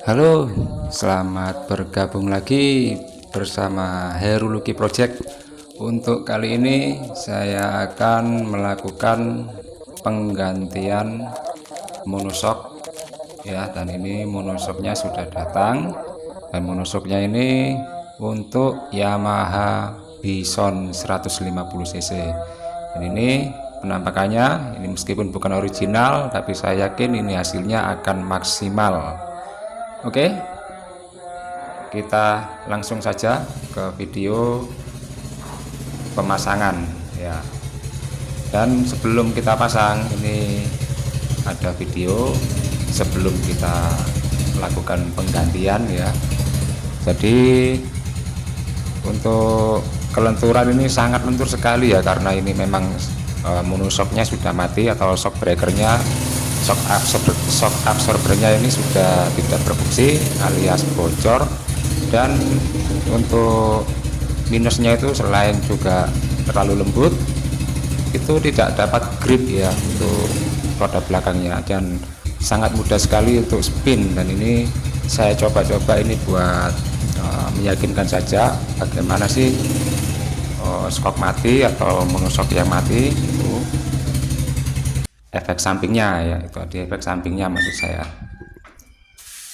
Halo, selamat bergabung lagi bersama Heru Lucky Project. Untuk kali ini saya akan melakukan penggantian monoshock ya, dan ini monoshocknya sudah datang, dan monoshocknya ini untuk Yamaha Bison 150 cc. Dan ini penampakannya, ini meskipun bukan original, tapi saya yakin ini hasilnya akan maksimal. Oke, kita langsung saja ke video pemasangan ya. Dan sebelum kita pasang, ini ada video sebelum kita lakukan penggantian ya. Jadi untuk kelenturan ini sangat lentur sekali ya, karena ini memang monoshocknya sudah mati, atau shock breakernya, shock absorbernya ini sudah tidak berfungsi alias bocor. Dan untuk minusnya itu selain juga terlalu lembut, itu tidak dapat grip ya untuk roda belakangnya, dan sangat mudah sekali untuk spin. Dan ini saya coba-coba ini buat meyakinkan saja bagaimana sih shock mati atau monoshock yang mati itu efek sampingnya ya, itu ada efek sampingnya maksud saya.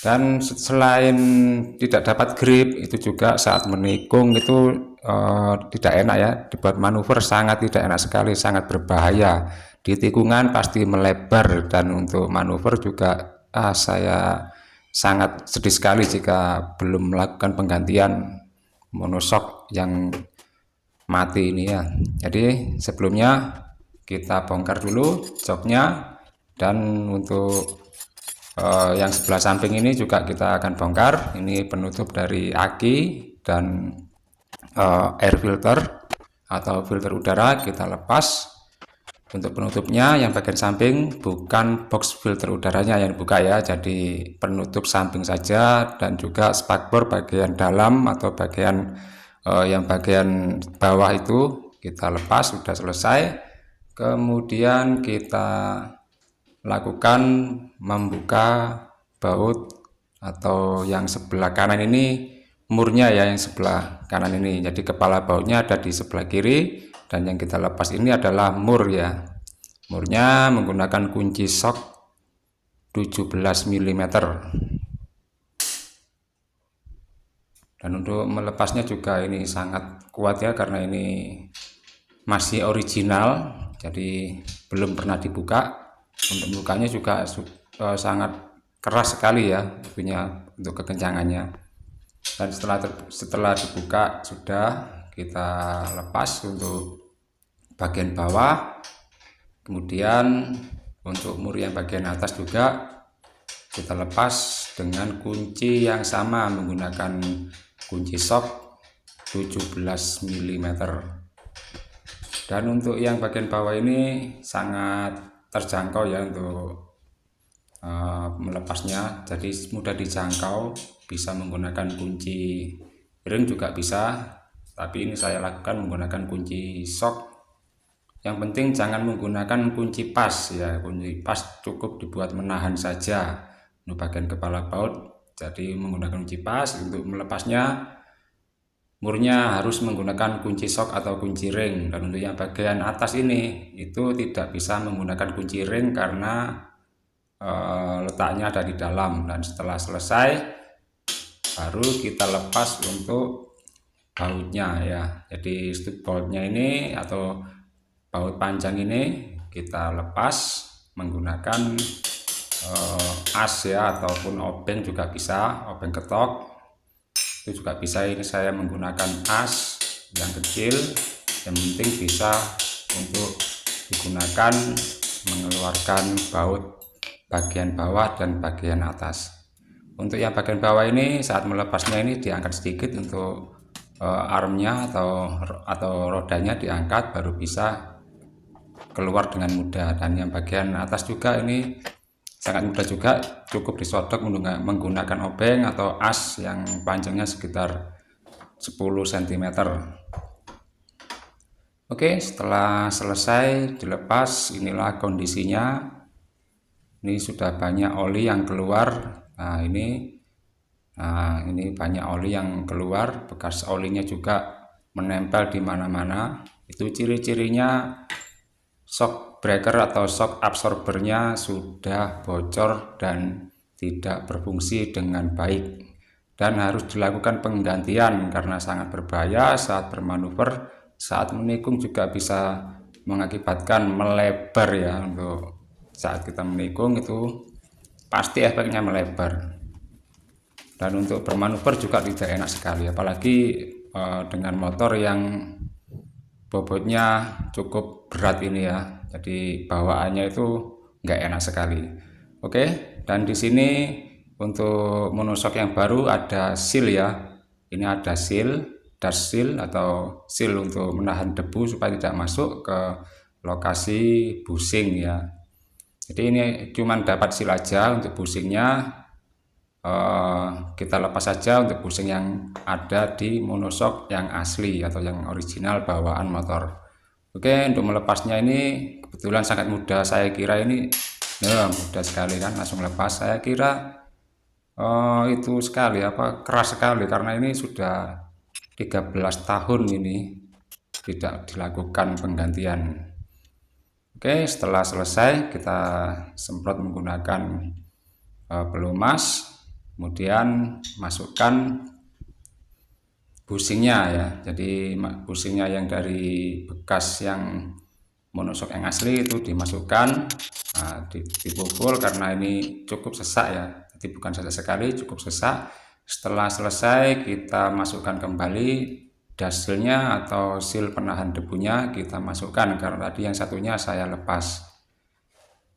Dan selain tidak dapat grip, itu juga saat menikung itu tidak enak ya, dibuat manuver sangat tidak enak sekali, sangat berbahaya. Di tikungan pasti melebar, dan untuk manuver juga saya sangat sedih sekali jika belum melakukan penggantian monoshock yang mati ini ya. Jadi sebelumnya kita bongkar dulu joknya, dan untuk yang sebelah samping ini juga kita akan bongkar. Ini penutup dari aki dan air filter atau filter udara kita lepas. Untuk penutupnya yang bagian samping, bukan box filter udaranya yang dibuka ya, jadi penutup samping saja, dan juga spakbor bagian dalam atau bagian yang bagian bawah itu kita lepas. Sudah selesai. Kemudian kita lakukan membuka baut atau yang sebelah kanan ini, murnya ya, yang sebelah kanan ini. Jadi kepala bautnya ada di sebelah kiri, dan yang kita lepas ini adalah mur ya. Murnya menggunakan kunci shock 17 mm. Dan untuk melepasnya juga ini sangat kuat ya, karena ini masih original, jadi belum pernah dibuka. Untuk membukanya juga sangat keras sekali ya punya untuk kekencangannya. Dan setelah dibuka sudah kita lepas untuk bagian bawah. Kemudian untuk mur yang bagian atas juga kita lepas dengan kunci yang sama, menggunakan kunci shock 17 mm. Dan untuk yang bagian bawah ini sangat terjangkau ya untuk melepasnya, jadi mudah dijangkau, bisa menggunakan kunci ring juga bisa, tapi ini saya lakukan menggunakan kunci shock. Yang penting jangan menggunakan kunci pas ya, kunci pas cukup dibuat menahan saja untuk bagian kepala baut. Jadi menggunakan kunci pas. Untuk melepasnya murnya harus menggunakan kunci shock atau kunci ring. Dan untuk yang bagian atas ini itu tidak bisa menggunakan kunci ring karena letaknya ada di dalam. Dan setelah selesai baru kita lepas untuk bautnya ya. Jadi strip bautnya ini atau baut panjang ini kita lepas menggunakan as ya, ataupun obeng juga bisa, obeng ketok itu juga bisa. Ini saya menggunakan as yang kecil, yang penting bisa untuk digunakan mengeluarkan baut bagian bawah dan bagian atas. Untuk yang bagian bawah ini saat melepasnya ini diangkat sedikit untuk armnya atau rodanya diangkat, baru bisa keluar dengan mudah. Dan yang bagian atas juga ini sangat mudah juga, cukup disodok menggunakan obeng atau as yang panjangnya sekitar 10 cm. Oke, setelah selesai dilepas, inilah kondisinya. Ini sudah banyak oli yang keluar. Nah, ini Nah, ini banyak oli yang keluar, bekas olinya juga menempel di mana-mana. Itu ciri-cirinya shock breaker atau shock absorbernya sudah bocor dan tidak berfungsi dengan baik, dan harus dilakukan penggantian karena sangat berbahaya saat bermanuver. Saat menikung juga bisa mengakibatkan melebar ya. Untuk saat kita menikung itu pasti efeknya melebar, dan untuk bermanuver juga tidak enak sekali, apalagi dengan motor yang bobotnya cukup berat ini ya, jadi bawaannya itu nggak enak sekali. Oke, dan di sini untuk monoshock yang baru ada seal ya. Ini ada seal, dash seal atau seal untuk menahan debu supaya tidak masuk ke lokasi bushing ya. Jadi ini cuman dapat seal aja. Untuk bushingnya kita lepas saja untuk bushing yang ada di monoshock yang asli atau yang original bawaan motor. Oke, untuk melepasnya ini kebetulan sangat mudah. Saya kira ini mudah sekali kan, langsung lepas. Saya kira itu sekali keras sekali, karena ini sudah 13 tahun ini tidak dilakukan penggantian. Oke, setelah selesai kita semprot menggunakan pelumas, kemudian masukkan bushingnya ya. Jadi bushingnya yang dari bekas yang monoshock yang asli itu dimasukkan, dipukul karena ini cukup sesak ya. Jadi bukan sesak sekali, cukup sesak. Setelah selesai kita masukkan kembali dash seal-nya atau seal penahan debunya, kita masukkan karena tadi yang satunya saya lepas.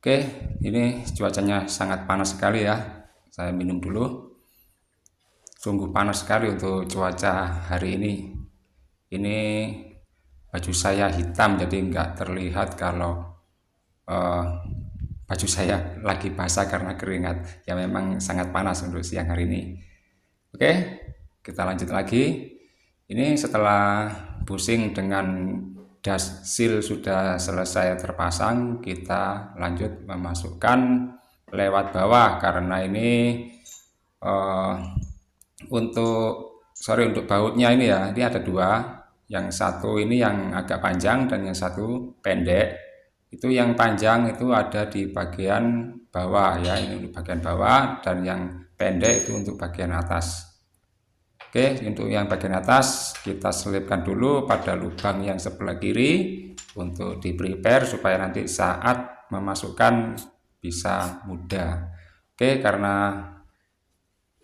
Oke, ini cuacanya sangat panas sekali ya. Saya minum dulu. Sungguh panas sekali untuk cuaca hari ini. Ini baju saya hitam jadi nggak terlihat kalau baju saya lagi basah karena keringat. Ya memang sangat panas untuk siang hari ini. Oke, kita lanjut lagi. Ini setelah bushing dengan dash seal sudah selesai terpasang, kita lanjut memasukkan lewat bawah karena ini untuk bautnya ini ya, ini ada dua. Yang satu ini yang agak panjang dan yang satu pendek. Itu yang panjang itu ada di bagian bawah ya, ini untuk bagian bawah, dan yang pendek itu untuk bagian atas. Oke, untuk yang bagian atas kita selipkan dulu pada lubang yang sebelah kiri untuk di prepare supaya nanti saat memasukkan bisa mudah. Oke, karena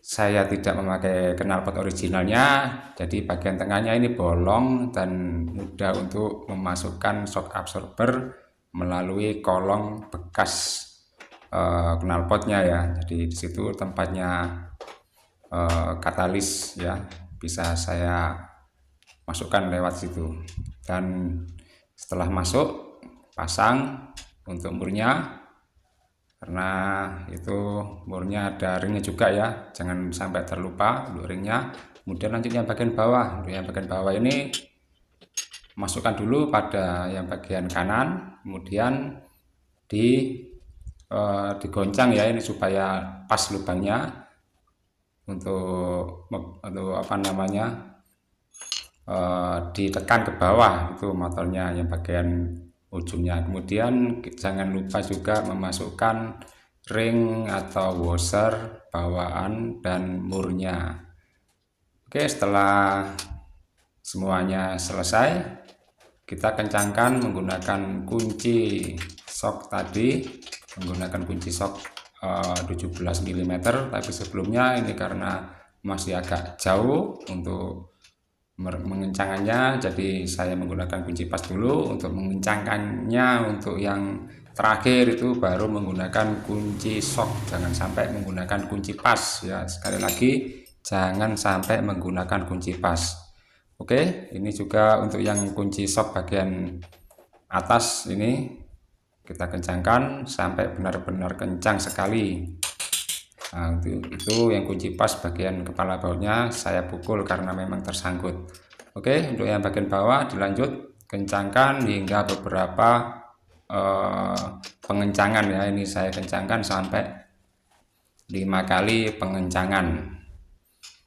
saya tidak memakai knalpot originalnya, jadi bagian tengahnya ini bolong dan mudah untuk memasukkan shock absorber melalui kolong bekas knalpotnya ya. Jadi di situ tempatnya katalis ya, bisa saya masukkan lewat situ. Dan setelah masuk, pasang untuk murnya, karena itu murnya ada ringnya juga ya, jangan sampai terlupa untuk ringnya. Kemudian lanjut yang bagian bawah. Untuk yang bagian bawah ini masukkan dulu pada yang bagian kanan, kemudian digoncang ya ini supaya pas lubangnya untuk ditekan ke bawah itu motornya yang bagian ujungnya. Kemudian jangan lupa juga memasukkan ring atau washer bawaan dan murnya. Oke, setelah semuanya selesai, kita kencangkan menggunakan kunci shock tadi, menggunakan kunci shock 17 mm, tapi sebelumnya ini karena masih agak jauh untuk mengencangkannya, jadi saya menggunakan kunci pas dulu. Untuk mengencangkannya untuk yang terakhir itu baru menggunakan kunci shock, jangan sampai menggunakan kunci pas ya. Sekali lagi, jangan sampai menggunakan kunci pas. Oke, ini juga untuk yang kunci shock bagian atas ini kita kencangkan sampai benar-benar kencang sekali. Nah, itu yang kunci pas bagian kepala bautnya saya pukul karena memang tersangkut. Oke, untuk yang bagian bawah dilanjut kencangkan hingga beberapa pengencangan ya. Ini saya kencangkan sampai 5 kali pengencangan.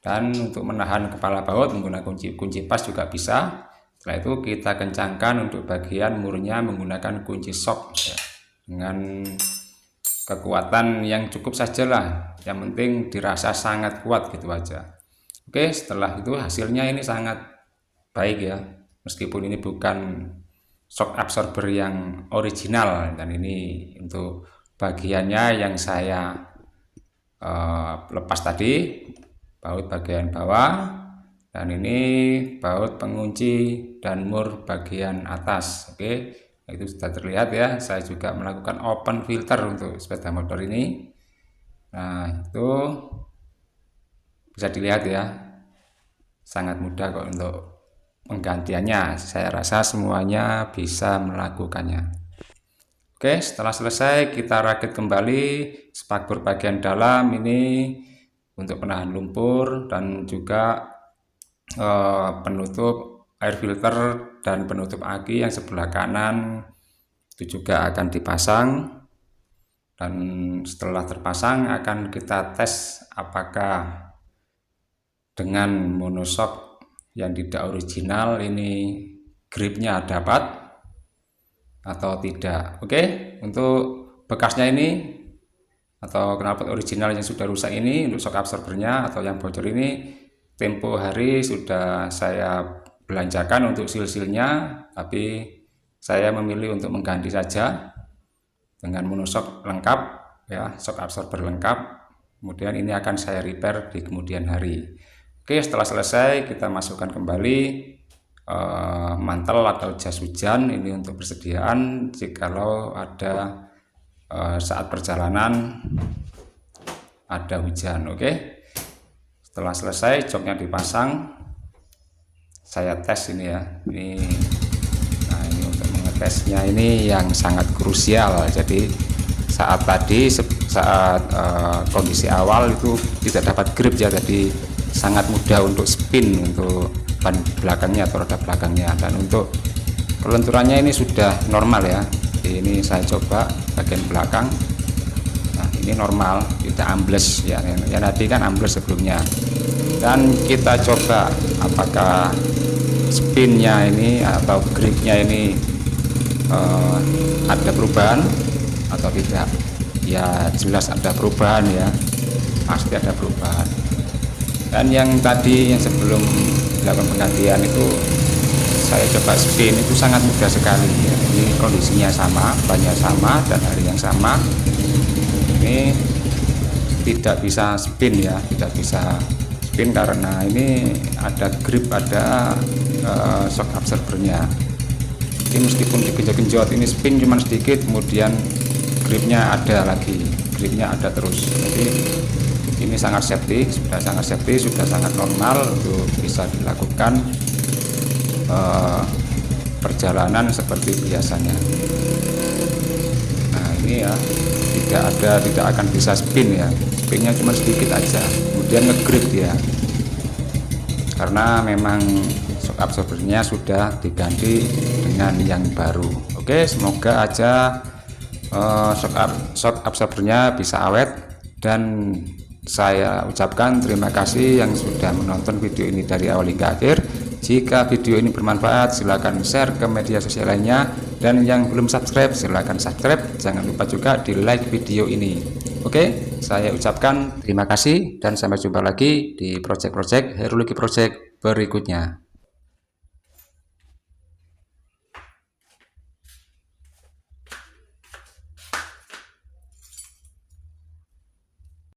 Dan untuk menahan kepala baut menggunakan kunci pas juga bisa. Setelah itu kita kencangkan untuk bagian murnya menggunakan kunci sok ya, dengan kekuatan yang cukup sajalah, yang penting dirasa sangat kuat gitu aja. Oke, setelah itu hasilnya ini sangat baik ya, meskipun ini bukan shock absorber yang original. Dan ini untuk bagiannya yang saya lepas tadi, baut bagian bawah, dan ini baut pengunci dan mur bagian atas. Oke, itu sudah terlihat ya. Saya juga melakukan open filter untuk sepeda motor ini. Nah, itu bisa dilihat ya, sangat mudah kok untuk penggantiannya. Saya rasa semuanya bisa melakukannya. Oke, setelah selesai kita rakit kembali spakbor bagian dalam ini untuk penahan lumpur, dan juga penutup air filter dan penutup aki yang sebelah kanan itu juga akan dipasang. Dan setelah terpasang akan kita tes apakah dengan monoshock yang tidak original ini gripnya dapat atau tidak. Oke, untuk bekasnya ini atau knalpot original yang sudah rusak ini, untuk shock absorbernya atau yang bocor ini, tempo hari sudah saya belanjakan untuk sil-silnya, tapi saya memilih untuk mengganti saja dengan monoshock lengkap ya, shock absorber lengkap. Kemudian ini akan saya repair di kemudian hari. Oke, setelah selesai kita masukkan kembali mantel atau jas hujan ini untuk persediaan jikalau ada saat perjalanan ada hujan. Oke, setelah selesai joknya dipasang, saya tes ini ya. Nah, ini untuk mengetesnya ini yang sangat krusial. Jadi saat kondisi awal itu tidak dapat grip ya, jadi sangat mudah untuk spin untuk ban belakangnya atau roda belakangnya. Dan untuk kelenturannya ini sudah normal ya. Jadi ini saya coba bagian belakang. Nah, ini normal, tidak ambles ya. Yang tadi kan ambles sebelumnya. Dan kita coba apakah spinnya ini atau gripnya ini ada perubahan atau tidak. Ya jelas ada perubahan ya, pasti ada perubahan. Dan yang tadi yang sebelum dilakukan penggantian itu saya coba spin, itu sangat mudah sekali ya. Ini kondisinya sama, banyak sama, dan hari yang sama. Ini tidak bisa spin ya, tidak bisa spin karena ini ada grip, ada shock absorbernya. Ini meskipun digenjot-genjot ini spin cuma sedikit, kemudian gripnya ada lagi, gripnya ada terus. Jadi ini sangat safety, sudah sangat normal untuk bisa dilakukan perjalanan seperti biasanya. Nah, ini ya tidak akan bisa spin ya, spinnya cuma sedikit aja, kemudian ngegrip dia karena memang shock absorbernya sudah diganti dengan yang baru. Oke, semoga aja shock absorbernya bisa awet. Dan saya ucapkan terima kasih yang sudah menonton video ini dari awal hingga akhir. Jika video ini bermanfaat, silakan share ke media sosial lainnya, dan yang belum subscribe silakan subscribe. Jangan lupa juga di like video ini. Oke, saya ucapkan terima kasih dan sampai jumpa lagi di project Heruluki Project berikutnya.